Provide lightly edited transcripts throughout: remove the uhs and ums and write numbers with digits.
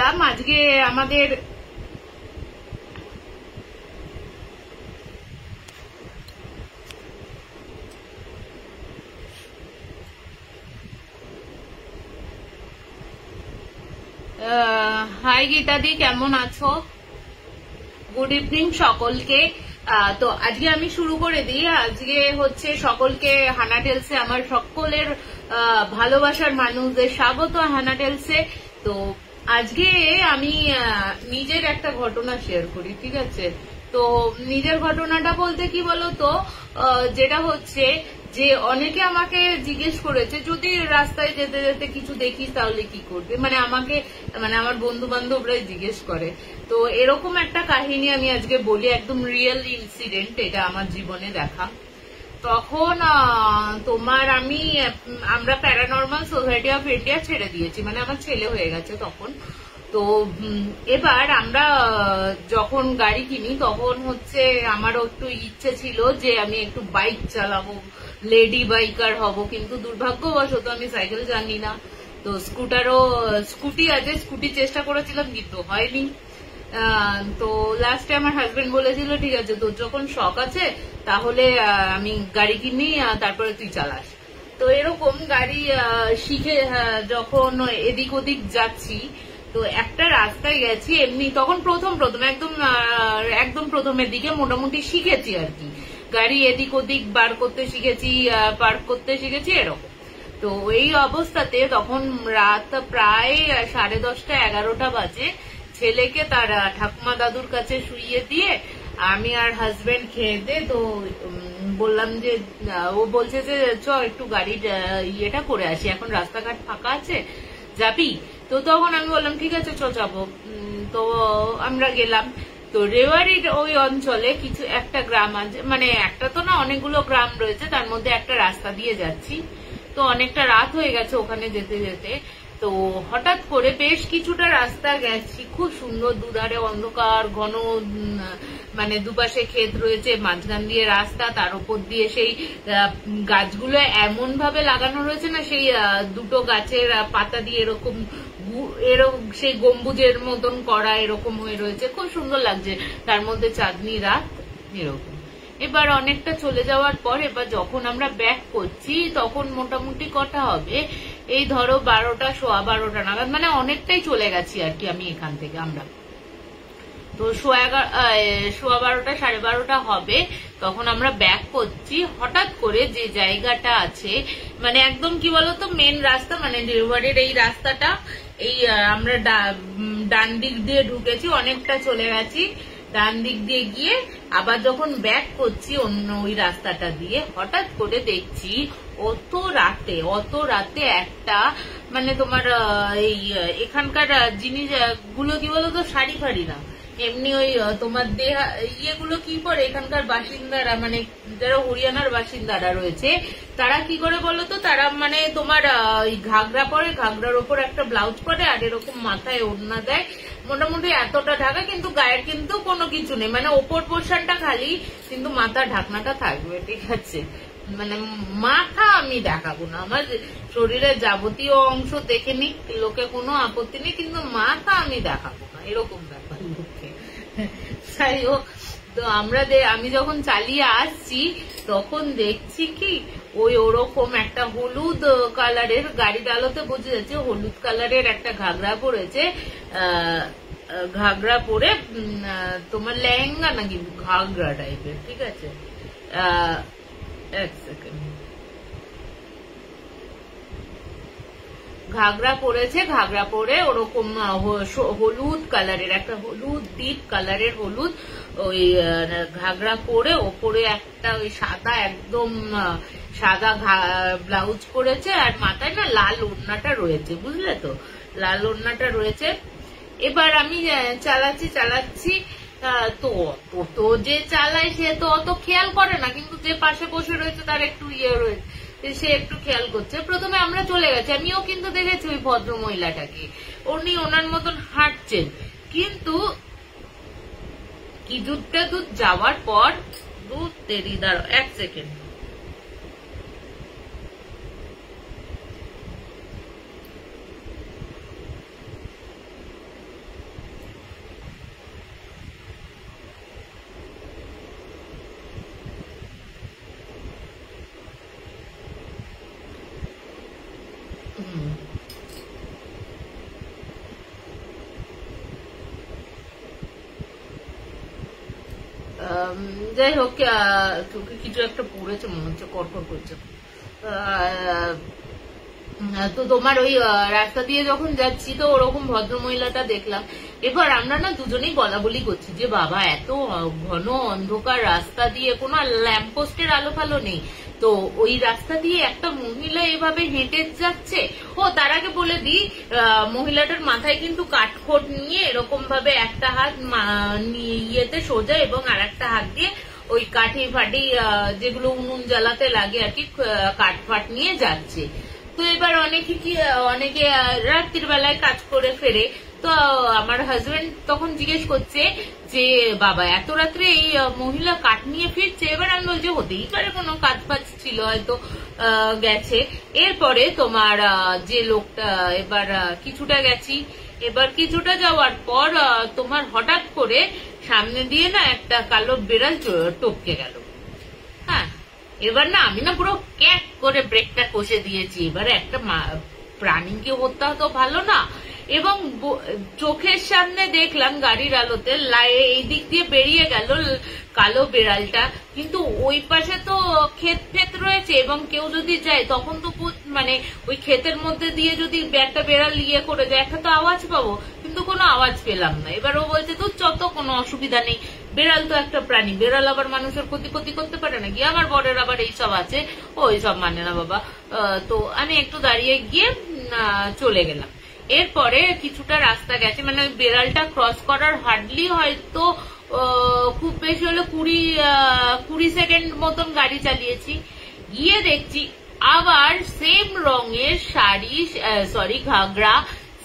বলছিলাম আজকে আমাদের হাই গীতাদি, কেমন আছো? গুড ইভিনিং সকলকে। তো আজকে আমি শুরু করে দিই। আজকে হচ্ছে সকলকে হানা টেলসে, আমার সকলের ভালোবাসার মানুষদের স্বাগত হানা টেলসে। তো আজকে আমি নিজের একটা ঘটনা শেয়ার করি, ঠিক আছে? তো নিজের ঘটনাটা বলতে কি বলতো, যেটা হচ্ছে যে অনেকে আমাকে জিজ্ঞেস করেছে যদি রাস্তায় যেতে যেতে কিছু দেখিস তাহলে কি করবে, মানে আমাকে, মানে আমার বন্ধু বান্ধবরাই জিজ্ঞেস করে। তো এরকম একটা কাহিনী আমি আজকে বলি, একদম রিয়েল ইনসিডেন্ট, এটা আমার জীবনে দেখা। তখন আমরা প্যারানর্মাল সোসাইটি অফ ইন্ডিয়া ছেড়ে দিয়েছি, মানে আমার ছেলে হয়ে গেছে তখন। তো এবার আমরা যখন গাড়ি কিনি তখন হচ্ছে আমারও একটু ইচ্ছে ছিল যে আমি একটু বাইক চালাবো, লেডি বাইকার হব, কিন্তু দুর্ভাগ্যবশত আমি সাইকেল জানি না। তো স্কুটি আছে, স্কুটি চেষ্টা করেছিলাম কিন্তু হয়নি। তো লাস্টে আমার হাজবেন্ড বলেছিল ঠিক আছে তোর যখন শখ আছে তাহলে আমি গাড়ি কিনি, তারপরে তুই চালাস। তো এরকম গাড়ি শিখে যখন এদিক ওদিক যাচ্ছি, তো একটা রাস্তায় গেছি এমনি, তখন প্রথম একদম প্রথমের দিকে মোটামুটি শিখেছি আর কি, গাড়ি এদিক ওদিক বার করতে শিখেছি, পার্ক করতে শিখেছি এরকম। তো এই অবস্থাতে তখন রাত প্রায় 10:30 11টা বাজে। ছেলেকে তার ঠাকুমা দাদুর কাছে শুইয়ে দিয়ে আমি আর হাজবেন্ড খেয়ে দে, তো বললাম যে ও বলছে যে চ একটু গাড়ির ইয়েটা করে আসি, এখন রাস্তাঘাট ফাঁকা আছে, যাবি? তো তখন আমি বললাম ঠিক আছে চ যাবো। তো আমরা গেলাম। তো রেওয়ারির ওই অঞ্চলে কিছু একটা গ্রাম আছে, মানে একটা তো না অনেকগুলো গ্রাম রয়েছে, তার মধ্যে একটা রাস্তা দিয়ে যাচ্ছি। তো অনেকটা রাত হয়ে গেছে ওখানে যেতে যেতে। তো হঠাৎ করে বেশ কিছুটা রাস্তা গেছি, খুব সুন্দর, দুধারে অন্ধকার ঘন, মানে দুপাশে ক্ষেত রয়েছে, মাঝখান দিয়ে রাস্তা, তার উপর দিয়ে সেই গাছগুলো এমন ভাবে লাগানো রয়েছে না, সেই দুটো গাছের পাতা দিয়ে এরকম সেই গম্বুজের মতন করা এরকম হয়ে রয়েছে, খুব সুন্দর লাগছে, তার মধ্যে চাঁদনি রাত এরকম। এবার অনেকটা চলে যাওয়ার পর এবার যখন আমরা ব্যাক করছি তখন মোটামুটি কটা হবে, এই ধরো 12টা 12:15 নাগাদ, মানে অনেকটাই চলে গেছি আর কি আমি এখান থেকে। আমরা তো 12:15 12:30 হবে, তখন আমরা ব্যাক করছি। হঠাৎ করে যে জায়গাটা আছে, মানে একদম কি বলতো মেন রাস্তা, মানে রেওয়ারের এই রাস্তাটা, এই আমরা ডান দিক দিয়ে ঢুকেছি, অনেকটা চলে গেছি, ডান দিক দিয়ে গিয়ে আবার যখন ব্যাক করছি অন্য ওই রাস্তাটা দিয়ে, হঠাৎ করে দেখছি অত রাতে একটা, মানে তোমার এই এখানকার জিনিস গুলো কি বলতো, শাড়ি ফাড়ি না, এমনি ওই তোমার ইয়েগুলো কি করে এখানকার বাসিন্দারা, মানে যারা হরিয়ানার বাসিন্দারা রয়েছে তারা কি করে বলতো, তারা মানে তোমার ঘাগরা পরে, ঘাগরার ওপর একটা ব্লাউজ পরে, আর এরকম মাথায় ওড়না দেয়, মোটামুটি এতটা ঢাকা, কিন্তু গায়ের কিন্তু কোনো কিছু নেই, মানে ওপর পোর্শনটা খালি, কিন্তু মাথার ঢাকনাটা থাকবে, ঠিক আছে? মানে মাথা আমি দেখাবো না, আমার শরীরের যাবতীয় অংশ দেখে নিক, লোকে কোনো আপত্তি নেই, কিন্তু মাথা আমি দেখাবো না, এরকম ব্যাপার লোককে। তাই হোক, তো আমি যখন চালিয়ে আসছি তখন দেখছি কি ওরকম একটা হলুদ কালারের, গাড়ির আলোতে বোঝা যাচ্ছে হলুদ কালারের একটা ঘাগরা পরেছে, ঘাগরা পরে তোমার লেহেঙ্গা নাকি ঘাগরা টাইপের, ঠিক আছে? এক সেকেন্ড, ঘাগরা পরেছে, ঘাগরা পরে ওরকম হলুদ কালারের একটা, হলুদ ডিপ কালারের হলুদ ওই ঘাগরা পরে, ওপরে একটা ওই সাদা, একদম সাদা ব্লাউজ পরেছে, আর মাথায় না লাল ওড়নাটা রয়েছে, বুঝলে তো, লাল ওড়নাটা রয়েছে। এবার আমি চালাচ্ছি, তো যে চালায় সে তো অত খেয়াল করে না, কিন্তু যে পাশে বসে রয়েছে তার একটু ইয়ে রয়েছে, সে একটু খেয়াল করছে। প্রথমে আমরা চলে গেছি, আমিও কিন্তু দেখেছি ওই ভদ্র মহিলাটাকে, উনি ওনার মতন হাঁটছেন, কিন্তু কিছুটা দূর যাওয়ার পর এক সেকেন্ড, যাই হোক, চোখে কিছু একটা পড়েছে মনে হচ্ছে, কড়কড় করছে। তো তোমার ওই রাস্তা দিয়ে যখন যাচ্ছি তো ওরকম ভদ্রমহিলাটা দেখলাম। এবার আমরা না দুজনেই বলা বলি করছি যে বাবা এত ঘন অন্ধকার রাস্তা দিয়ে, কোনো ল্যাম্পপোস্টের আলো ফালো নেই, তো ওই রাস্তা দিয়ে একটা মহিলা এভাবে হেঁটে যাচ্ছে। ও তার আগে বলে দিই, মহিলাটার মাথায় কিন্তু কাঠখোট নিয়ে এরকম ভাবে একটা হাত ইয়েতে সোজা এবং আর একটা হাত দিয়ে ওই কাঠি ফাটি যেগুলো উনুন জ্বালাতে লাগে আর কি, কাঠ ফাট নিয়ে যাচ্ছে। তো এবার অনেকে রাত্রির বেলায় কাজ করে ফেরে। তো আমার হাজবেন্ড তখন জিজ্ঞেস করছে যে বাবা এত রাত্রে এই মহিলা কাঠ নিয়ে ফিরছে। এবার আমি বলছি হতেই পারে কোনো কাজ ফাজ ছিল, হয়তো গেছে। এরপরে তোমার যে লোকটা, এবার কিছুটা গেছি, এবার কিছুটা যাওয়ার পর তোমার হঠাৎ করে সামনে দিয়ে না একটা কালো বিড়াল টপকে গেল। হ্যাঁ, এবার না আমি না পুরো ক্যাক করে ব্রেকটা কষে দিয়েছি। এবারে একটা প্রাণীকে হত্যা তো ভালো না। এবং চোখের সামনে দেখলাম গাড়ির আলোতে এই দিক দিয়ে বেরিয়ে গেল কালো বেড়ালটা, কিন্তু ওই পাশে তো ক্ষেত রয়েছে এবং কেউ যদি যায় তখন তো মানে ওই ক্ষেতের মধ্যে দিয়ে যদি একটা বেড়াল ইয়ে করে যায় একটা তো আওয়াজ পাবো, কিন্তু কোনো আওয়াজ পেলাম না। এবার ও বলছে তো যত কোনো অসুবিধা নেই, বেড়াল তো একটা প্রাণী, বেড়াল আবার মানুষের ক্ষতি করতে পারে নাকি। আমার বরের আবার এইসব আছে, ও এইসব মানে না বাবা। তো আমি একটু দাঁড়িয়ে গিয়ে চলে গেলাম। এরপরে কিছুটা রাস্তা গেছে, মানে ওই বেড়ালটা ক্রস করার হার্ডলি হয়তো খুব বেশি হলো 20 সেকেন্ড মতন গাড়ি চালিয়েছি। গিয়ে দেখছি আবার সেম রঙের শাড়ি, সরি ঘাগরা,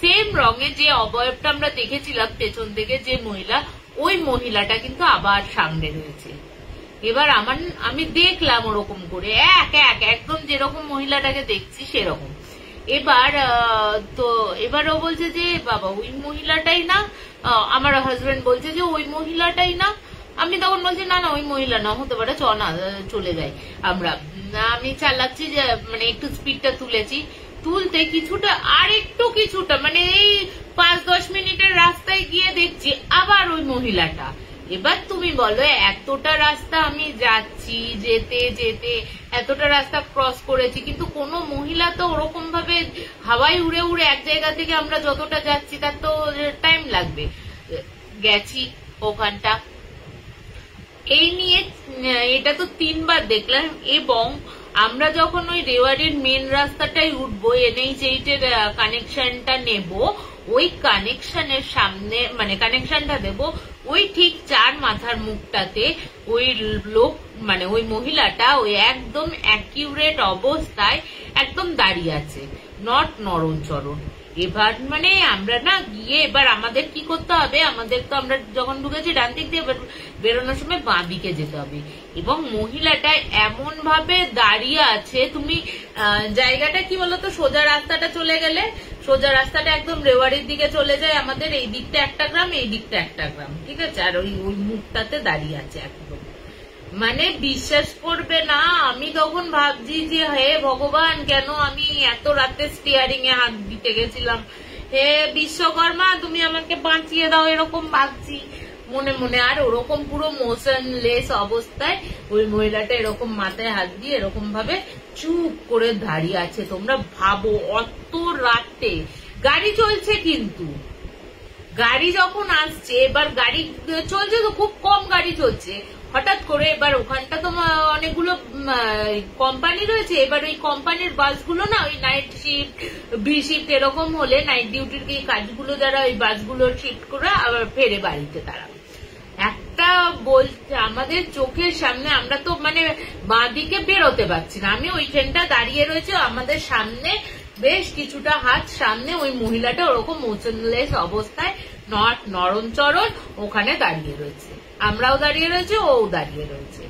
সেম রঙের যে অবয়বটা আমরা দেখেছিলাম পেছন থেকে যে মহিলা, ওই মহিলাটা কিন্তু আবার সামনে রয়েছে। এবার আমি দেখলাম ওরকম করে একদম যেরকম মহিলাটাকে দেখছি সেরকম। এবার ও বলছে যে বাবা ওই মহিলাটাই না, আমার হাজবেন্ড বলছে যে ওই মহিলাটাই না। আমি তখন বলছি না ওই মহিলা না, হতে পারে, চ না চলে যাই আমরা। আমি চালাচ্ছি, যে মানে একটু স্পিডটা তুলতে কিছুটা মানে এই 5-10 মিনিটের রাস্তায় গিয়ে দেখছি আবার ওই মহিলাটা। এবার তুমি বলো এতটা রাস্তা আমি যাচ্ছি, যেতে যেতে এতটা রাস্তা ক্রস করেছি, কিন্তু কোনো মহিলা তো ওরকম ভাবে হাওয়ায় উড়ে উড়ে এক জায়গা থেকে আমরা যতটা যাচ্ছি তার তো টাইম লাগবে। গেছি ওখানটা, এই নিয়ে এটা তো 3 বার দেখলাম। এবং আমরা যখন ওই রেওয়ারির মেন রাস্তাটাই উঠবো, NH8 এর কানেকশনটা নেব, ওই কানেকশনের সামনে মানে কানেকশনটা দেব, ওই ঠিক 4 মাথার মুখটাতে ওই লোক মানে ওই মহিলাটা ওই একদম অ্যাকিউরেট অবস্থায় একদম দাঁড়িয়ে আছে, নট নড়নচড়ন। এবার মানে আমরা না গিয়ে এবার আমাদের কি করতে হবে, আমাদের তো আমরা যখন ঢুকেছি ডান দিক দিয়ে, বেরোনোর সময় বাঁ দিকে যেতে হবে। এবং মহিলাটা এমন ভাবে দাঁড়িয়ে আছে, তুমি জায়গাটা কি বলতো, সোজা রাস্তাটা চলে গেলে, সোজা রাস্তাটা একদম রেওয়ারির দিকে চলে যায় আমাদের, এই দিকটা একটা গ্রাম, এই দিকটা একটা গ্রাম, ঠিক আছে। আর ওই মুখটাতে দাঁড়িয়ে আছে একদম, মানে বিশ্বাস করবে না, আমি তখন ভাবছি যে হে ভগবান, কেন আমি এত রাতে স্টিয়ারিং এ হাত দিতে গেছিলাম, হে বিশ্বকর্মা তুমি আমাকে বাঁচিয়ে দাও, এরকম ভাবছি মনে মনে। আর ওরকম পুরো মোশনলেস অবস্থায় ওই মহিলাটা এরকম মাথায় হাত দিয়ে এরকম ভাবে চুপ করে দাঁড়িয়ে আছে। তোমরা ভাবো অত রাতে গাড়ি চলছে, কিন্তু গাড়ি যখন আসছে, এবার গাড়ি চলছে তো খুব কম গাড়ি চলছে, হঠাৎ করে এবার ওখানটা তো অনেকগুলো কোম্পানি রয়েছে। এবার ওই কোম্পানির বাসগুলো না ওই নাইট শিফট, বি শিফট এরকম হলে নাইট ডিউটির কাজগুলো যারা ওই বাসগুলো শিফট করে আবার ফেরে বাড়িতে, তারা একটা বলছে আমাদের চোখের সামনে, আমরা তো মানে বাঁ দিকে বেরোতে পারছি না, আমি ওইখানটা দাঁড়িয়ে রয়েছে, আমাদের সামনে বেশ কিছুটা হাত সামনে ওই মহিলাটা ওরকম মোশনলেস অবস্থায় নট নড়নচড়ন ওখানে দাঁড়িয়ে রয়েছে, আমরাও দাঁড়িয়ে রয়েছে, ও দাঁড়িয়ে রয়েছে।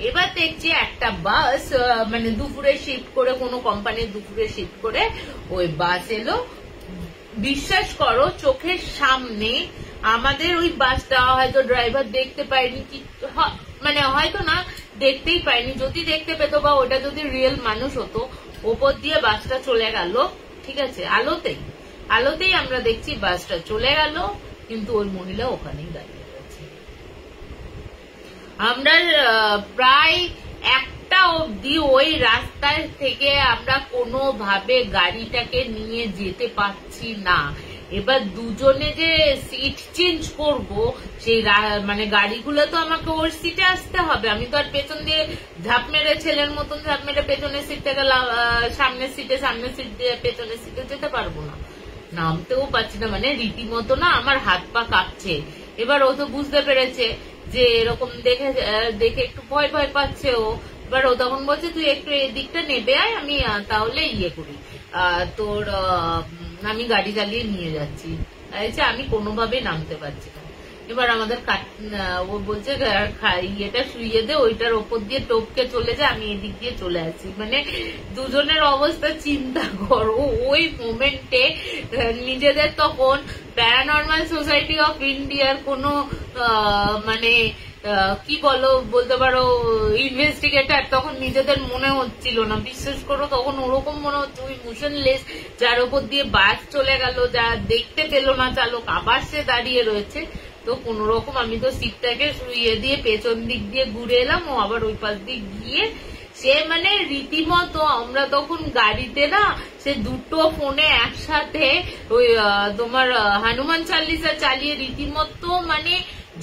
এবার দেখছি একটা বাস মানে দুপুরে শিফট করে, কোনো কোম্পানির দুপুরে শিফট করে ওই বাস এলো। বিশ্বাস করো চোখের সামনে আমাদের ওই বাসটা হয়তো ড্রাইভার দেখতে পায়নি, কি মানে হয়তো না দেখতেই পায়নি, যদি দেখতে পেতো বা ওটা যদি রিয়েল মানুষ হতো, ওপর দিয়ে বাসটা চলে গেল, ঠিক আছে, আলোতেই আমরা দেখছি বাসটা চলে গেল, কিন্তু ওই মহিলা ওখানেই দাঁড়িয়ে রয়েছে। আমরা প্রায় একটা অবধি ওই রাস্তায় থেকে আমরা কোনোভাবে গাড়িটাকে নিয়ে যেতে পারছি না। এবার দুজনে যে সিট চেঞ্জ করব, সেই মানে গাড়িগুলো তো আমাকে ওর সিটে আসতে হবে, আমি তো আর পেছন দিয়ে ঝাঁপ মেরে ছেলের মতন ঝাঁপ মেরে পেছনের সিট থেকে সামনের সিট দিয়ে পেছনের সিটে যেতে পারবো না, নামতেও পারছি না, মানে রীতিমতো না আমার হাত পা কাঁপছে। এবার ও তো বুঝতে পেরেছে যে এরকম দেখে দেখে একটু ভয় ভয় পাচ্ছে ও। এবার ও তখন বলছে তুই একটু এই দিকটা নেবে আয়, আমি তাহলে ইয়ে করি, তোর আমি গাড়ি চালিয়ে নিয়ে যাচ্ছি। আমি কোনোভাবে নামতে পারছি না। এবার আমাদের ও বলছে ইয়েটা শুইয়ে দে, ওইটার ওপর দিয়ে টপকে চলে যায়, আমি এদিক দিয়ে চলে আসছি। মানে দুজনের অবস্থা চিন্তা করো। ওই মোমেন্টে নিজেদের তখন প্যারানর্মাল সোসাইটি অফ ইন্ডিয়ার কোনো মানে কি বলতে পারো ইনভেস্টিগেটর তখন নিজেদের মনে হচ্ছিল না, বিশ্বাস করো। তখন ওরকম মনে হচ্ছে ওই মোশনলেস, যার উপর দিয়ে বাস চলে গেল, যা দেখতে পেল না চালক, আবার সে দাঁড়িয়ে রয়েছে। তো কোন রকম আমি তো সিটটাকে শুইয়ে দিয়ে পেছন দিক দিয়ে ঘুরে এলাম, ও আবার ওই পাশ দিয়ে গিয়ে সে মানে রীতিমতো আমরা তখন গাড়িতে না সে দুটো ফোনে একসাথে ওই তোমার হনুমান চালিসা চালিয়ে রীতিমতো মানে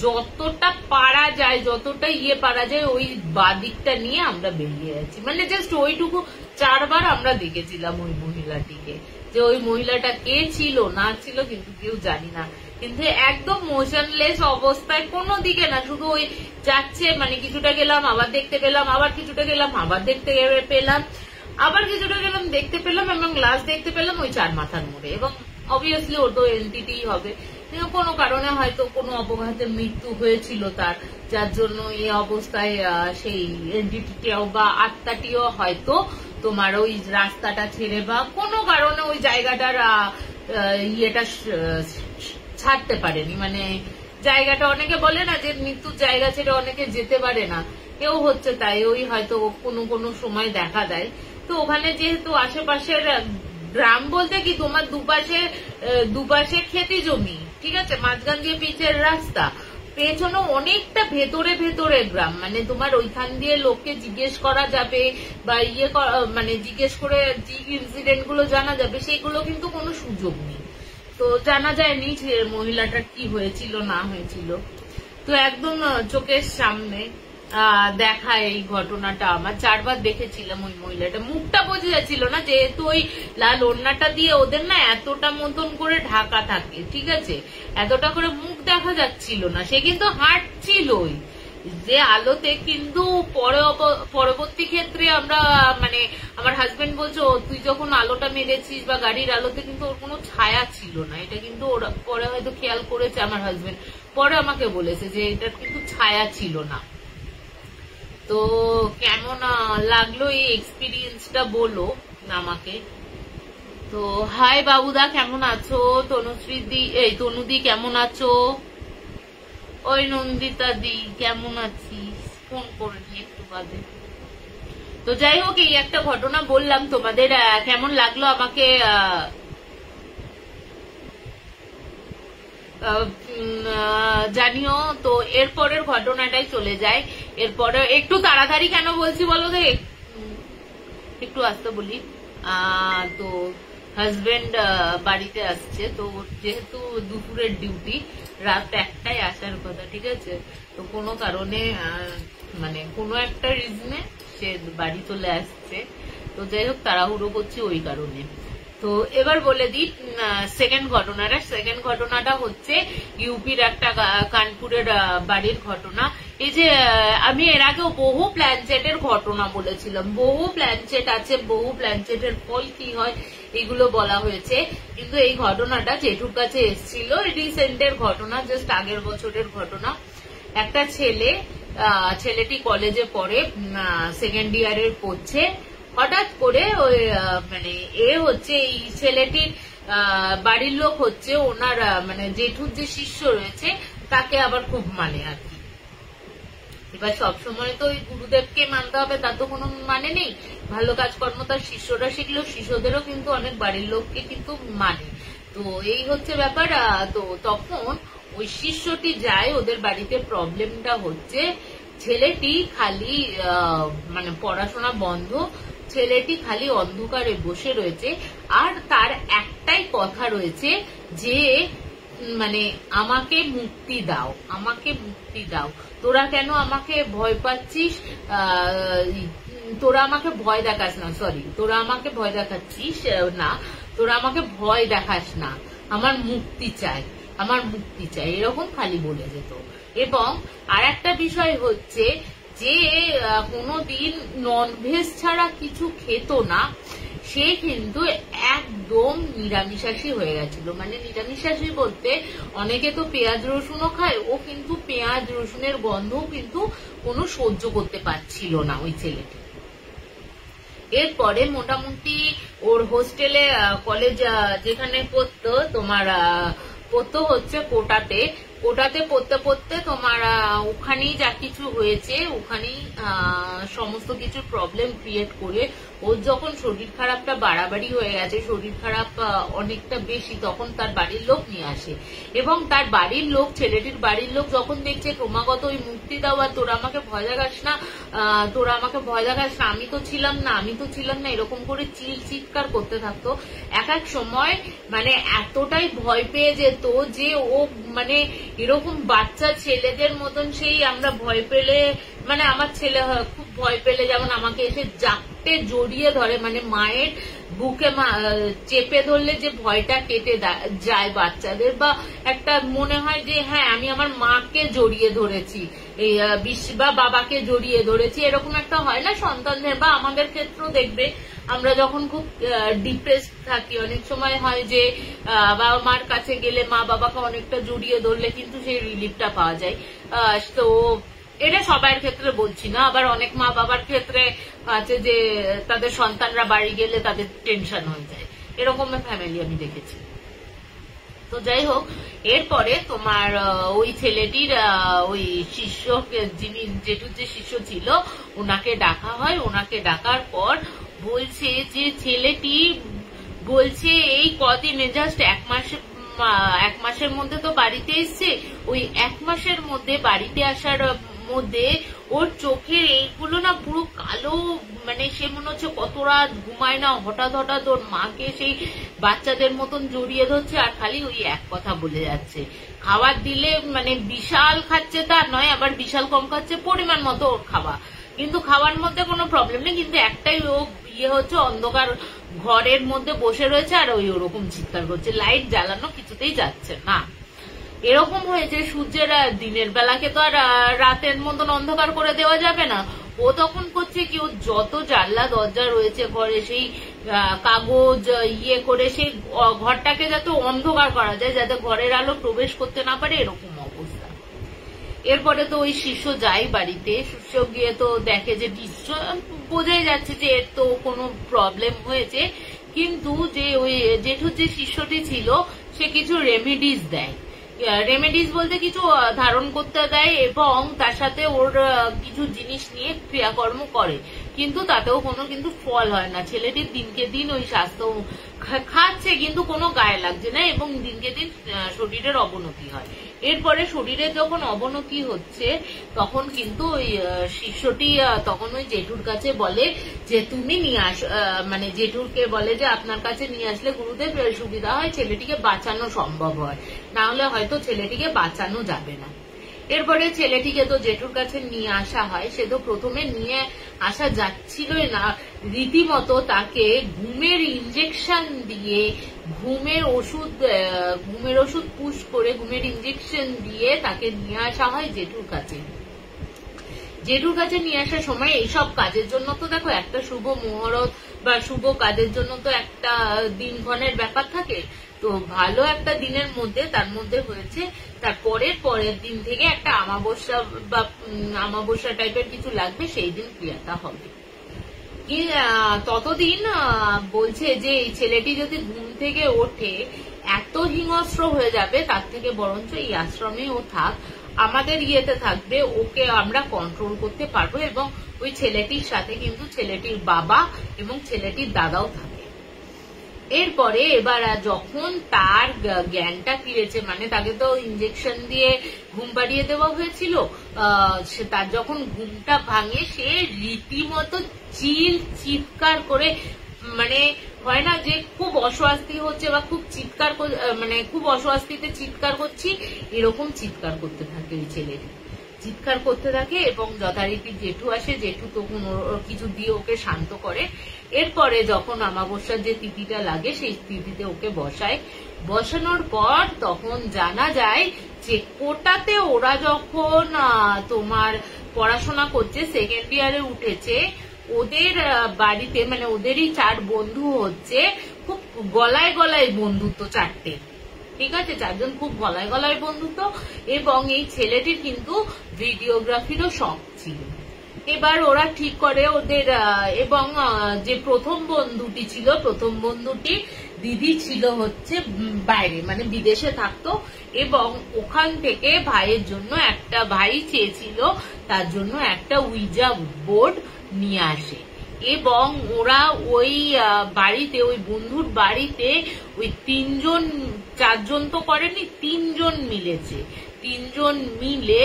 যতটা পারা যায়, যতটা পারা যায় ওই বাদিকটা নিয়ে আমরা বেরিয়ে যাচ্ছি। মানে জাস্ট ওইটুকু 4 বার আমরা দেখেছিলাম ওই মহিলাটিকে, যে ওই মহিলাটা কে ছিল না ছিল কিন্তু কেউ জানি না, কিন্তু একদম মোশনলেস অবস্থায় কোনো দিকে না, শুধু ওই যাচ্ছে, মানে কিছুটা গেলাম আবার দেখতে পেলাম, আবার কিছুটা গেলাম আবার দেখতে পেলাম, আবার কিছুটা গেলাম দেখতে পেলাম, এবং লাস্ট দেখতে পেলাম ওই 4 মাথার মোড়ে। এবং অবভিয়াসলি ও তো এনটিটি হবে, কোনো কারণে হয়তো কোনো অপঘাতে মৃত্যু হয়েছিল তার, যার জন্য এই অবস্থায় সেই এনটিটিও বা আত্মাটিও হয়তো তোমার ওই রাস্তাটা ছেড়ে বা কোনো কারণে ওই জায়গাটার ইয়েটা ছাড়তে পারেনি। মানে জায়গাটা, অনেকে বলে না যে মৃত্যুর জায়গা ছেড়ে অনেকে যেতে পারে না, কেউ হচ্ছে তাই, ওই হয়তো কোনো সময় দেখা দেয়। তো ওখানে যেহেতু আশেপাশের গ্রাম বলতে কি তোমার দুপাশে খেতি জমি, ঠিক আছে, মাঝখান দিয়ে পিচের রাস্তা, পেছনে অনেকটা ভেতরে গ্রাম, মানে তোমার ওইখান দিয়ে লোককে জিজ্ঞেস করা যাবে বা মানে জিজ্ঞেস করে যে ইনসিডেন্ট গুলো জানা যাবে সেইগুলো কিন্তু কোনো সুযোগ নেই। তো জানা যায়নি যে মহিলাটার কি হয়েছিল না হয়েছিল। তো একদম চোখের সামনে দেখা এই ঘটনাটা আমার 4 বার দেখেছিলাম। ওই মহিলাটা মুখটা বোঝা যাচ্ছিল না, যেহেতু ওই লাল ওড়নাটা দিয়ে ওদের না এতটা মতন করে ঢাকা থাকে, ঠিক আছে, এতটা করে মুখ দেখা যাচ্ছিল না। সে কিন্তু হাঁটছিলই যে আলোতে, কিন্তু পরবর্তী ক্ষেত্রে আমরা মানে আমার হাজবেন্ড বলছে তুই যখন আলোটা মেরেছিস বা গাড়ির আলোতে কিন্তু ওর কোনো ছায়া ছিল না, এটা কিন্তু ওরা পরে হয়তো খেয়াল করেছে আমার হাজবেন্ড, পরে আমাকে বলেছে যে এটার কিন্তু ছায়া ছিল না। তো কেমন লাগলো এই এক্সপিরিয়েন্সটা বলো আমাকে। তো হাই বাবুদা, কেমন আছো? তনুদি কেমন আছো? ওই নন্দিতা দি কেমন আছিস? ফোন করেনি একটু বাদে। তো যাই হোক, এই একটা ঘটনা বললাম তোমাদের, কেমন লাগলো আমাকে জানিও। তো এরপরের ঘটনাটাই চলে যায়। এরপরে একটু তাড়াতাড়ি কেন বলছি বলো তো, একটু আসতে বলি। তো হাজবেন্ড বাড়িতে আসছে, তো যেহেতু দুপুরের ডিউটি, রাত 1টায় আসার কথা, ঠিক আছে, তো কোনো কারণে মানে কোনো একটা রিজনে সে বাড়ি চলে আসছে। তো যাই হোক, তাড়াহুড়ো করছি ওই কারণে। তো এবার বলে দিই সেকেন্ড ঘটনাটা হচ্ছে ইউপির একটা কানপুরের বাড়ির ঘটনা। এই যে আমি এর আগেও বহু প্ল্যানচেটের ঘটনা বলেছিলাম, বহু প্ল্যানচেট আছে, বহু প্ল্যানচেটের ফল কি হয় এগুলো বলা হয়েছে, কিন্তু এই ঘটনাটা জেঠুর কাছে এসেছিল রিসেন্টের ঘটনা, জাস্ট আগের বছরের ঘটনা। একটা ছেলেটি কলেজে পড়ে, 2nd ইয়ারের পড়ছে। হঠাৎ করে ওই মানে হচ্ছে এই ছেলেটির বাড়ির লোক হচ্ছে ওনার মানে জেঠুর যে শিষ্য রয়েছে তাকে আবার খুব মানে আর কি। এবার সবসময় তো ওই গুরুদেবকে মানতে হবে তা তো কোনো মানে নেই, ভালো কাজকর্ম তার শিষ্যরা শিখলো, শিষ্যদেরও কিন্তু অনেক বাড়ির লোককে কিন্তু মানে। তো এই হচ্ছে ব্যাপার। তো তখন ওই শিষ্যটি যায় ওদের বাড়িতে, প্রবলেমটা হচ্ছে ছেলেটি খালি মানে পড়াশোনা বন্ধ, ছেলেটি খালি অন্ধকারে বসে রয়েছে, আর তার একটাই কথা রয়েছে যে মানে আমাকে মুক্তি দাও, আমাকে মুক্তি দাও, তোরা কেন আমাকে ভয় পাচ্ছিস, তোরা আমাকে ভয় দেখাস না, সরি তোরা আমাকে ভয় দেখাচ্ছিস না, তোরা আমাকে ভয় দেখাস না, আমার মুক্তি চাই, আমার মুক্তি চাই, এরকম খালি বলে যেত। এবং আর একটা বিষয় হচ্ছে যে কোনোদিন ননভেজ ছাড়া কিছু খেত না, সে কিন্তু একদম নিরামিষাশী হয়ে গেছিল। মানে নিরামিষাশী বলতে অনেকে তো পেঁয়াজ রসুনও খায়, ও কিন্তু পেঁয়াজ রসুনের গন্ধও কিন্তু কোনো সহ্য করতে পারছিল না ওই ছেলেটি। এরপরে মোটামুটি ওর হোস্টেলে কলেজ যেখানে পড়তো তোমার পড়তো হচ্ছে কোটাতে, কোটাতে পড়তে পড়তে তোমার ওখানেই যা কিছু হয়েছে, ওখানেই সমস্ত কিছু প্রবলেম ক্রিয়েট করে ওর যখন শরীর খারাপটা বাড়াবাড়ি হয়ে গেছে, শরীর খারাপ অনেকটা বেশি, তখন তার বাড়ির লোক নিয়ে আসে। এবং তার বাড়ির লোক, ছেলেটির বাড়ির লোক যখন দেখছে ক্রমাগত ওই মুক্তি দেওয়া, তোরা আমাকে ভয় দেখাস না, তোরা আমাকে ভয় দেখাস না, আমি তো ছিলাম না, আমি তো ছিলাম না, এরকম করে চিৎকার করতে থাকতো। এক এক সময় মানে এতটাই ভয় পেয়ে যেত যে ও মানে এরকম বাচ্চা ছেলেদের মতন, সেই আমরা ভয় পেলে মানে আমার ছেলে খুব ভয় পেলে যেমন আমাকে এসে জাপটে জড়িয়ে ধরে, মানে মায়ের বুকে চেপে ধরলে যে ভয়টা কেটে যায় বাচ্চাদের, বা একটা মনে হয় যে হ্যাঁ আমি আমার মাকে জড়িয়ে ধরেছি বা বাবাকে জড়িয়ে ধরেছি, এরকম একটা হয় না সন্তানদের, বা আমাদের ক্ষেত্রেও দেখবে আমরা যখন খুব ডিপ্রেস থাকি অনেক সময় হয় যে বাবা মার কাছে গেলে মা বাবাকে অনেকটা জড়িয়ে ধরলে কিন্তু সেই রিলিফটা পাওয়া যায়। তো এটা সবার ক্ষেত্রে বলছি না, আবার অনেক মা বাবার ক্ষেত্রে আছে যে তাদের সন্তানরা বাড়ি গেলে তাদের টেনশন হয়ে যায়, এরকম ফ্যামিলি আমি দেখেছি। তো যাই হোক, এরপরে তোমার ওই ছেলেটির ওই শিষ্য, যিনি জেঠুর যে শিষ্য ছিল, ওনাকে ডাকা হয়। ওনাকে ডাকার পর বলছে যে ছেলেটি বলছে এই কদিনে জাস্ট এক মাসের মধ্যে তো বাড়িতে এসছে, ওই এক মাসের মধ্যে বাড়িতে আসার মধ্যে ওর চোখের এইগুলো না পুরো কালো, মানে সে মনে হচ্ছে কত রাত ঘুমায় না, হঠাৎ হঠাৎ ওর মাকে সেই বাচ্চাদের মতন জড়িয়ে ধরছে আর খালি ওই এক কথা বলে যাচ্ছে। খাবার দিলে মানে বিশাল খাচ্ছে তা নয়, আবার বিশাল কম খাচ্ছে, পরিমাণ মতো ওর খাওয়া, কিন্তু খাওয়ার মধ্যে কোনো প্রবলেম নেই, কিন্তু একটাই ও ইয়ে হচ্ছে অন্ধকার ঘরের মধ্যে বসে রয়েছে আর ওই ওরকম চিৎকার করছে, লাইট জ্বালানো কিছুতেই যাচ্ছে না। এরকম হয়েছে সূর্যের দিনের বেলাকে তো আর রাতের মতন অন্ধকার করে দেওয়া যাবে না, ও তখন করছে কি ও যত জানলা দরজা রয়েছে ঘরে সেই কাগজ ইয়ে করে সেই ঘরটাকে যাতে অন্ধকার করা যায়, যাতে ঘরের আলো প্রবেশ করতে না পারে, এরকম অবস্থা। এরপরে তো ওই শিষ্য যায় বাড়িতে, শিষ্য গিয়ে তো দেখে যে বোঝাই যাচ্ছে যে এর তো কোনো প্রবলেম হয়েছে, কিন্তু যে ওই জেঠুর যে শিষ্যটি ছিল সে কিছু রেমেডিস দেয়, রেমেডিস বলতে কিছু ধারণ করতে দেয় এবং তার সাথে ওর কিছু জিনিস নিয়ে ক্রিয়াকর্ম করে, কিন্তু তাতেও কোনো কিন্তু ফল হয় না। ছেলেটির দিনকে দিন ওই স্বাস্থ্য খাচ্ছে কিন্তু কোনো গায়ে লাগছে না এবং দিনকে দিন শরীরের অবনতি হয়। এরপরে শরীরের যখন অবনতি হচ্ছে তখন কিন্তু ওই শিষ্যটি তখন ওই জেঠুর কাছে বলে যে তুমি নিয়ে আস, মানে জেঠুরকে বলে যে আপনার কাছে নিয়ে আসলে গুরুদেব সুবিধা হয়, ছেলেটিকে বাঁচানো সম্ভব হয়, না হলে হয়তো ছেলেটিকে বাঁচানো যাবে না। এরপরে ছেলেটিকে তো জেঠুর কাছে নিয়ে আসা হয়, সে তো প্রথমে নিয়ে আসা যাচ্ছিলই না, রীতিমতো তাকে ঘুমের ইঞ্জেকশন দিয়ে ঘুমের ওষুধ পুশ করে ঘুমের ইঞ্জেকশন দিয়ে তাকে নিয়ে আসা হয় জেঠুর কাছে। জেঠুর কাছে নিয়ে আসার সময় এইসব কাজের জন্য তো দেখো একটা শুভ মুহূর্ত বা শুভ কাজের জন্য তো একটা দিনক্ষণের ব্যাপার থাকে, তো ভালো একটা দিনের মধ্যে তার মধ্যে হয়েছে তার পরের দিন থেকে একটা আমাবস্যা বা আমাবস্যা টাইপের কিছু লাগবে, সেই দিন ক্রিয়াটা হবে। ততদিন বলছে যে এই ছেলেটি যদি ঘুম থেকে ওঠে এত হিংস্র হয়ে যাবে, তার থেকে বরঞ্চ এই আশ্রমে ও থাক, আমাদের ইয়েতে থাকবে, ওকে আমরা কন্ট্রোল করতে পারবো এবং ওই ছেলেটির সাথে কিন্তু ছেলেটির বাবা এবং ছেলেটির দাদাও থাকে। এরপরে এবার যখন তার জ্ঞানটা ফিরেছে, মানে তাকে তো ইঞ্জেকশন দিয়ে ঘুম পাড়িয়ে দেওয়া হয়েছিল, তার যখন ঘুমটা ভাঙে সে রীতিমতো চিৎকার করে, মানে হয় না যে খুব অস্বস্তি হচ্ছে বা খুব চিৎকার, মানে খুব অস্বস্তিতে চিৎকার করছি, এরকম চিৎকার করতে থাকে ওই ছেলেটি, চিৎকার করতে থাকে। এবং যথারীতি জেঠু আসে, জেঠু তখন কিছু দিয়ে ওকে শান্ত করে। এরপরে যখন অমাবস্যার যে তিথিটা লাগে সেই তিথিতে ওকে বসায়, বসানোর পর তখন জানা যায় যে কোটাতে ওরা যখন তোমার পড়াশোনা করছে, সেকেন্ড ইয়ারে উঠেছে, ওদের বাড়িতে মানে ওদেরই 4 বন্ধু হচ্ছে খুব গলায় গলায় বন্ধুত্ব, 4টে, ঠিক আছে, 4 জন খুব গলায় গলায় বন্ধুত্ব। এবং এই ছেলেটির কিন্তু ভিডিওগ্রাফিরও শখ ছিল। এবার ওরা ঠিক করে ওদের, এবং যে প্রথম বন্ধুটি ছিল, প্রথম বন্ধুটি দিদি ছিল হচ্ছে বাইরে, মানে বিদেশে থাকতো, এবং ওখান থেকে ভাইয়ের জন্য একটা, ভাই চেয়েছিল তার জন্য একটা উইজা বোর্ড নিয়ে আসে। এবং ওরা ওই বাড়িতে, ওই বন্ধুর বাড়িতে ওই 3 জন, 4 জন তো করেনি, 3 জন মিলেছে, 3 জন মিলে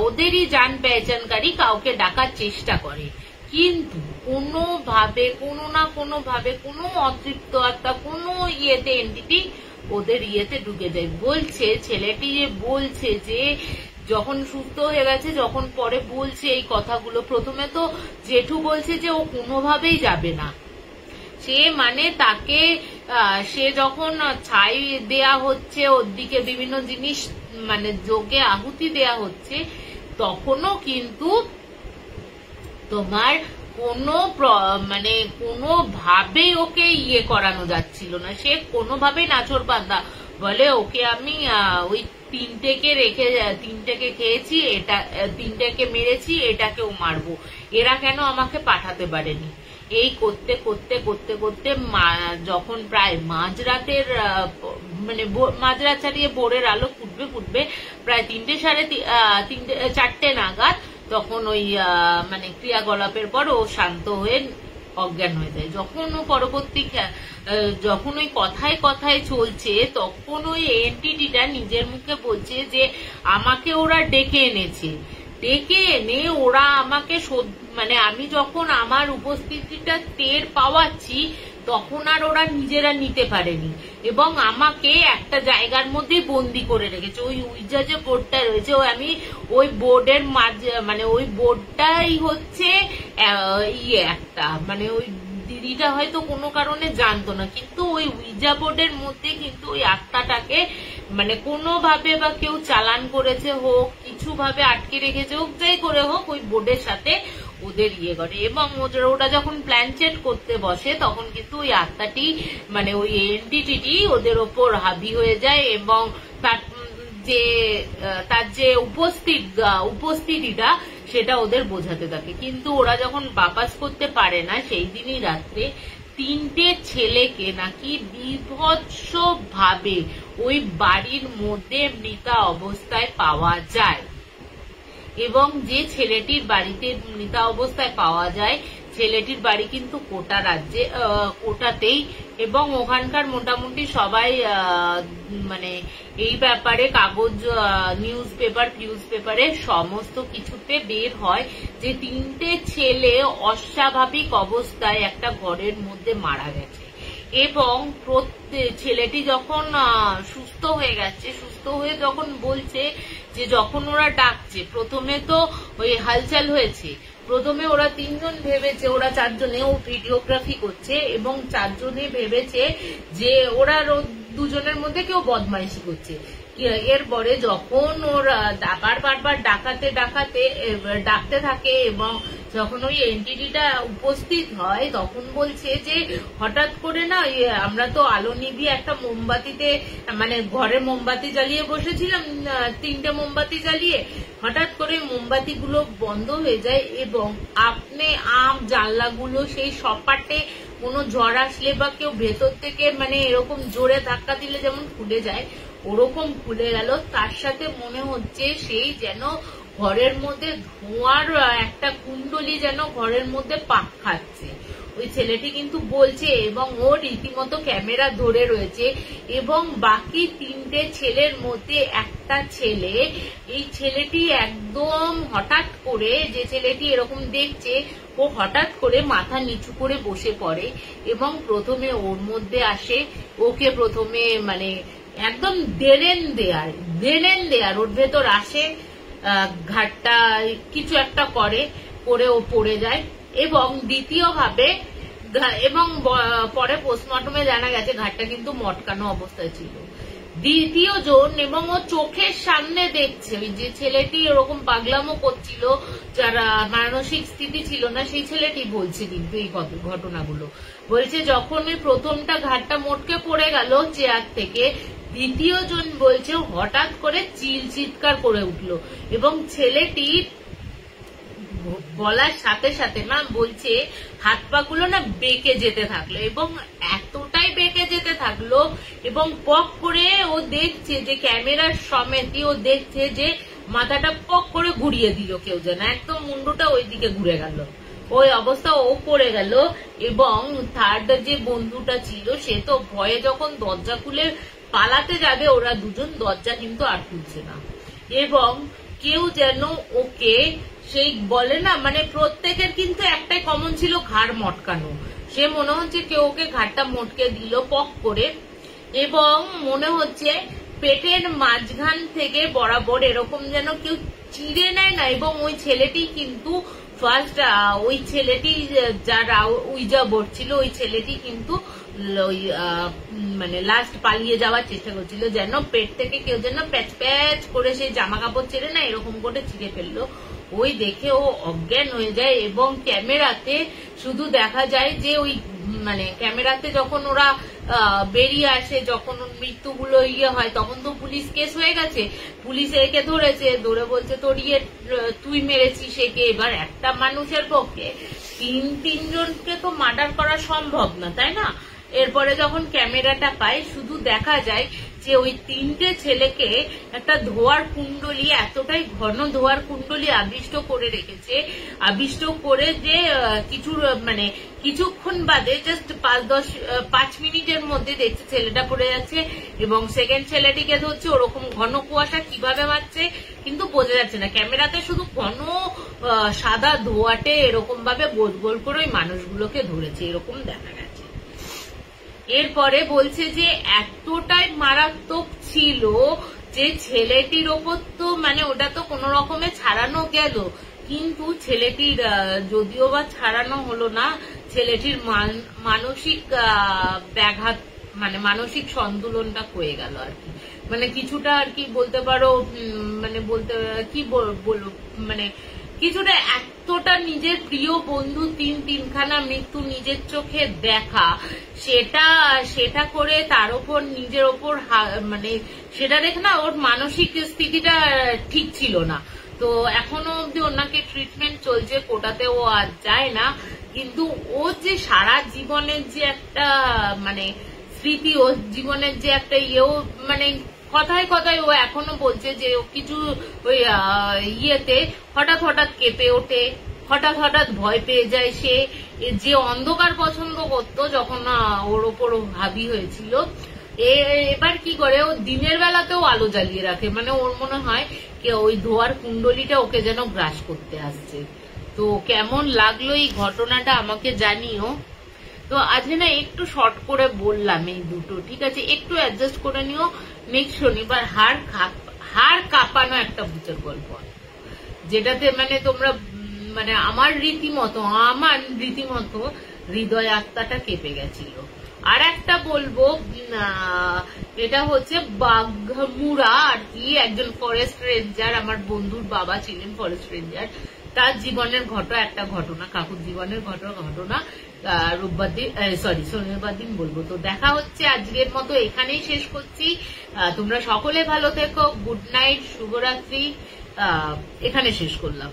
ওদেরই জান পেহচানকারী কাউকে ডাকার চেষ্টা করে। কিন্তু কোনোভাবে, কোনো না কোনোভাবে, কোনো অতৃপ্ত আত্মা, কোনো ইয়েতে এন্টিটি ওদের ইয়েতে ঢুকে যায়। বলছে ছেলেটি, যে বলছে যে যখন সুস্থ হয়ে গেছে, যখন পরে বলছে এই কথাগুলো, প্রথমে তো জেঠু বলছে যে ও কোনোভাবেই যাবে না, সে মানে তাকে, সে যখন ছাই দেয়া হচ্ছে ওর দিকে, বিভিন্ন জিনিস মানে যোগে আহুতি দেয়া হচ্ছে, তখনও কিন্তু তোমার কোনো মানে কোনোভাবেই ওকে ইয়ে করানো যাচ্ছিল না, সে কোনোভাবেই নাছোড়বান্দা বলে ওকে আমি ওই 3টেকে রেখে, 3টেকে খেয়েছি, এটা 3টেকে মেরেছি, এটাকেও মারবো, এরা কেন আমাকে পাঠাতে পারেনি। এই করতে করতে করতে করতে যখন প্রায় মাঝরাতের, মানে মাঝরাত ছাড়িয়ে ভোরের আলো ফুটবে প্রায় 3টে, 4টে নাগাদ, তখন ওই মানে ক্রিয়াকলাপের পর ও শান্ত হয়ে অজ্ঞান হয়ে যায়। যখন ও পরবর্তী, যখন ওই কথায় কথায় চলছে, তখন ওই এন্টিটিটা নিজের মুখে বলছে যে আমাকে ওরা ডেকে এনেছে, ডেকে এনে ওরা আমাকে, মানে আমি যখন আমার উপস্থিতিটা টের পাওয়াচ্ছি তখন আর ওরা নিজেরা নিতে পারেনি, এবং আমাকে একটা জায়গার মধ্যে বন্দি করে রেখেছে। ওই উইজা যে বোর্ডটা রয়েছে, আমি ওই বোর্ডের মাঝে, মানে ওই বোর্ডটাই হচ্ছে ইয়ে একটা, মানে ওই দিদিটা হয়তো কোনো কারণে জানতো না, কিন্তু ওই উইজা বোর্ডের মধ্যে কিন্তু ওই আত্মাটাকে মানে কোনোভাবে বা কেউ চালান করেছে হোক, কিছু ভাবে আটকে রেখেছে হোক, যাই করে হোক, ওই বোর্ডের সাথে ওদের ইয়ে করে। এবং ওরা যখন প্ল্যান চেট করতে বসে তখন কিন্তু ওই আত্মাটি, মানে ওই এন্টিটি ওদের ওপর হাবি হয়ে যায়, এবং তার যে উপস্থিতিটা সেটা ওদের বোঝাতে থাকে। কিন্তু ওরা যখন বাপাস করতে পারে না, সেই দিনই রাত্রে 3টে ছেলেকে নাকি বিভৎস ভাবে ওই বাড়ির মধ্যে মৃতা অবস্থায় পাওয়া যায়। এবং যে ছেলেটির বাড়িতে মৃতা অবস্থায় পাওয়া যায়, ছেলেটির বাড়ি কিন্তু কোটা রাজ্যে, কোটাতেই, এবং ওখানকার মোটামুটি সবাই মানে এই ব্যাপারে কাগজ, নিউজ পেপারে সমস্ত কিছুতে বের হয় যে 3টে ছেলে অস্বাভাবিক অবস্থায় একটা ঘরের মধ্যে মারা গেছে। এবং ছেলেটি যখন সুস্থ হয়ে গেছে, সুস্থ হয়ে যখন বলছে যে যখন ওরা ডাকছে, প্রথমে তো ওই হালচাল হয়েছে, প্রথমে ওরা 3 জন ভেবেছে, ওরা 4 জনে, ও ভিডিওগ্রাফি করছে, এবং 4 জনে ভেবেছে যে ওরা 2 জনের মধ্যে কেউ বদমাইশি করছে। এরপরে যখন ওরা বারবার ডাকতে থাকে, এবং যখন ওই এন্টিটিটা উপস্থিত হয় তখন বলছে যে হঠাৎ করে না, আমরা তো আলো নিভিয়ে একটা মোমবাতিতে, মানে ঘরে মোমবাতি জ্বালিয়ে বসেছিলাম, 3টে মোমবাতি জ্বালিয়ে, হঠাৎ করে মোমবাতিগুলো বন্ধ হয়ে যায়, এবং আপনি জানলাগুলো সেই সপাটে কোনো ঝড় আসলে বা কেউ ভেতর থেকে মানে এরকম জোরে ধাক্কা দিলে যেমন খুলে যায়, ওরকম খুলে গেল। তার সাথে মনে হচ্ছে সেই যেন ঘরের মধ্যে ধোঁয়ার একটা কুণ্ডলি যেন ঘরের মধ্যে পাক খাচ্ছে। ওই ছেলেটি কিন্তু বলছে, এবং ও রীতিমতো ক্যামেরা ধরে রয়েছে, এবং বাকি তিনটে ছেলের মধ্যে একটা ছেলে, এই ছেলেটি একদম হঠাৎ করে, যে ছেলেটি এরকম দেখছে, ও হঠাৎ করে মাথা নিচু করে বসে পড়ে এবং প্রথমে ওর মধ্যে আসে, ওকে প্রথমে মানে একদম দেড়েন দেয়ার ওর ভেতর আসে, ঘাটটা কিছু একটা করে ও পড়ে যায়। এবং দ্বিতীয়ভাবে, এবং পরে পোস্টমর্টমে জানা গেছে ঘাটটা কিন্তু মটকানো অবস্থায় ছিল। দ্বিতীয় জন, এবং ও চোখের সামনে দেখছে ওই যে ছেলেটি ওরকম পাগলামো করছিল, যারা মানসিক স্থিতি ছিল না, সেই ছেলেটি বলছে কিন্তু এই ঘটনাগুলো বলছে, যখন ওই প্রথমটা ঘাটটা মোটকে পড়ে গেল চেয়ার থেকে, দ্বিতীয় জন বলছে হঠাৎ করে চিৎকার করে উঠলো এবং ছেলেটি বলার সাথে সাথে না বলছে হাত পা গুলো না বেঁকে যেতে থাকলো, এবং এতটাই বেঁকে যেতে থাকলো, এবং পক করে ও দেখছে যে ক্যামেরার সমেতই ও দেখছে যে মাথাটা পক করে ঘুরিয়ে দিল কেউ, যেন একদম মুন্ডুটা ওইদিকে ঘুরে গেল, ওই অবস্থা ও পড়ে গেল। এবং থার্ড যে বন্ধুটা ছিল সে তো ভয়ে যখন দরজা খুলে পালাতে যাবে, ওরা দুজন দরজা কিন্তু আর খুলছে না, এবং কেউ যেন ওকে, সেই বলে না মানে প্রত্যেকের কিন্তু একটাই কমন ছিল, ঘাড় মটকানো। সে মনে হচ্ছে কেউ ওকে ঘাড়টা মটকে দিল পক করে, এবং মনে হচ্ছে পেটের মাঝখান থেকে বরাবর এরকম যেন কেউ চিড়ে নেয় না। এবং ওই ছেলেটি কিন্তু ফার্স্ট, ওই ছেলেটি যারা উইজা বোর্ড ছিল, ওই ছেলেটি কিন্তু ওই মানে লাস্ট পালিয়ে যাওয়ার চেষ্টা করছিল, যেন পেট থেকে কেউ যেন প্যাচ প্যাচ করে সেই জামা কাপড় ছেড়ে না এরকম করে ছিঁড়ে ফেললো। ওই দেখে ও অজ্ঞান হয়ে যায়, এবং ক্যামেরাতে শুধু দেখা যায় যে ওই মানে ক্যামেরাতে যখন ওরা বেরিয়ে আসে, যখন মৃত্যুগুলো হয়, তখন তো পুলিশ কেস হয়ে গেছে, পুলিশ একে ধরেছে, ধরে বলছে তোর তুই মেরেছিস একে। এবার একটা মানুষের পক্ষে তিনজনকে তো মার্ডার করা সম্ভব না, তাই না? এরপরে যখন ক্যামেরাটা পায়, শুধু দেখা যায় যে ওই তিনটে ছেলেকে একটা ধোয়ার কুণ্ডলি, এতটাই ঘন ধোয়ার কুণ্ডলি আবিষ্ট করে রেখেছে, আবিষ্ট করে যে কিছু মানে কিছুক্ষণ বাদে জাস্ট 5 মিনিটের মধ্যে দেখছে ছেলেটা পড়ে যাচ্ছে, এবং সেকেন্ড ছেলেটিকে ধরছে, ওরকম ঘন কুয়াশা কিভাবে মারছে কিন্তু বোঝা যাচ্ছে না, ক্যামেরাতে শুধু ঘন সাদা ধোয়াটে এরকম ভাবে গোল গোল করে ওই মানুষগুলোকে ধরেছে, এরকম দেখা গেছে। এরপরে বলছে যে এতটাই মারাত্মক ছিল যে ছেলেটির ওপর তো মানে ওটা তো কোন রকমে ছাড়ানো গেল, কিন্তু ছেলেটির যদিও বা ছাড়ানো হলো না, ছেলেটির মানসিক ব্যাঘাত মানে মানসিক সন্তুলনটা হয়ে গেল আর কি, মানে কিছুটা আর কি বলতে পারো, মানে বলতে কি বলবো মানে কিছুটা এতটা নিজের প্রিয় বন্ধু তিনখানা মৃত্যু নিজের চোখে দেখা, সেটা করে তার উপর নিজের ওপর মানে সেটা দেখে না ওর মানসিক স্থিতিটা ঠিক ছিল না। তো এখনো অব্দি ওনাকে ট্রিটমেন্ট চলছে, কোটাতে ও আর যায় না, কিন্তু ও যে সারা জীবনের যে একটা মানে স্মৃতি, ও জীবনের যে একটা ইয়েও মানে কথায় কথায় ও এখনো বলছে যে ও কিছু ওই ইয়েতে হঠাৎ হঠাৎ কেঁপে ওঠে, হঠাৎ হঠাৎ ভয় পেয়ে যায়। সে যে অন্ধকার পছন্দ করতো যখন ওর ওপর হাবি হয়েছিল, এবার কি করে ও দিনের বেলাতেও আলো জ্বালিয়ে রাখে, মানে ওর মনে হয় যে ওই ধোয়ার কুণ্ডলিটা ওকে যেন গ্রাস করতে আসছে। তো কেমন লাগলো এই ঘটনাটা আমাকে জানিও। তো আজকে না একটু শর্ট করে বললাম এই দুটো, ঠিক আছে, একটু অ্যাডজাস্ট করে নিও। নেক্সট শনিবার হাড় কাঁপানো একটা ভূতের গল্প, যেটাতে মানে তোমরা মানে আমার রীতিমতো হৃদয় আত্মাটা কেঁপে গেছিল। আর একটা বলবো, এটা হচ্ছে বাঘমুড়া আর কি, একজন ফরেস্ট রেঞ্জার, আমার বন্ধুর বাবা ছিলেন ফরেস্ট রেঞ্জার, তার জীবনের একটা ঘটনা, কাকুর জীবনের ঘটনা শনিবার দিন বলবো। তো দেখা হচ্ছে, আজকের মতো এখানেই শেষ করছি। তোমরা সকলে ভালো থেকো, গুড নাইট, শুভরাত্রি, এখানে শেষ করলাম।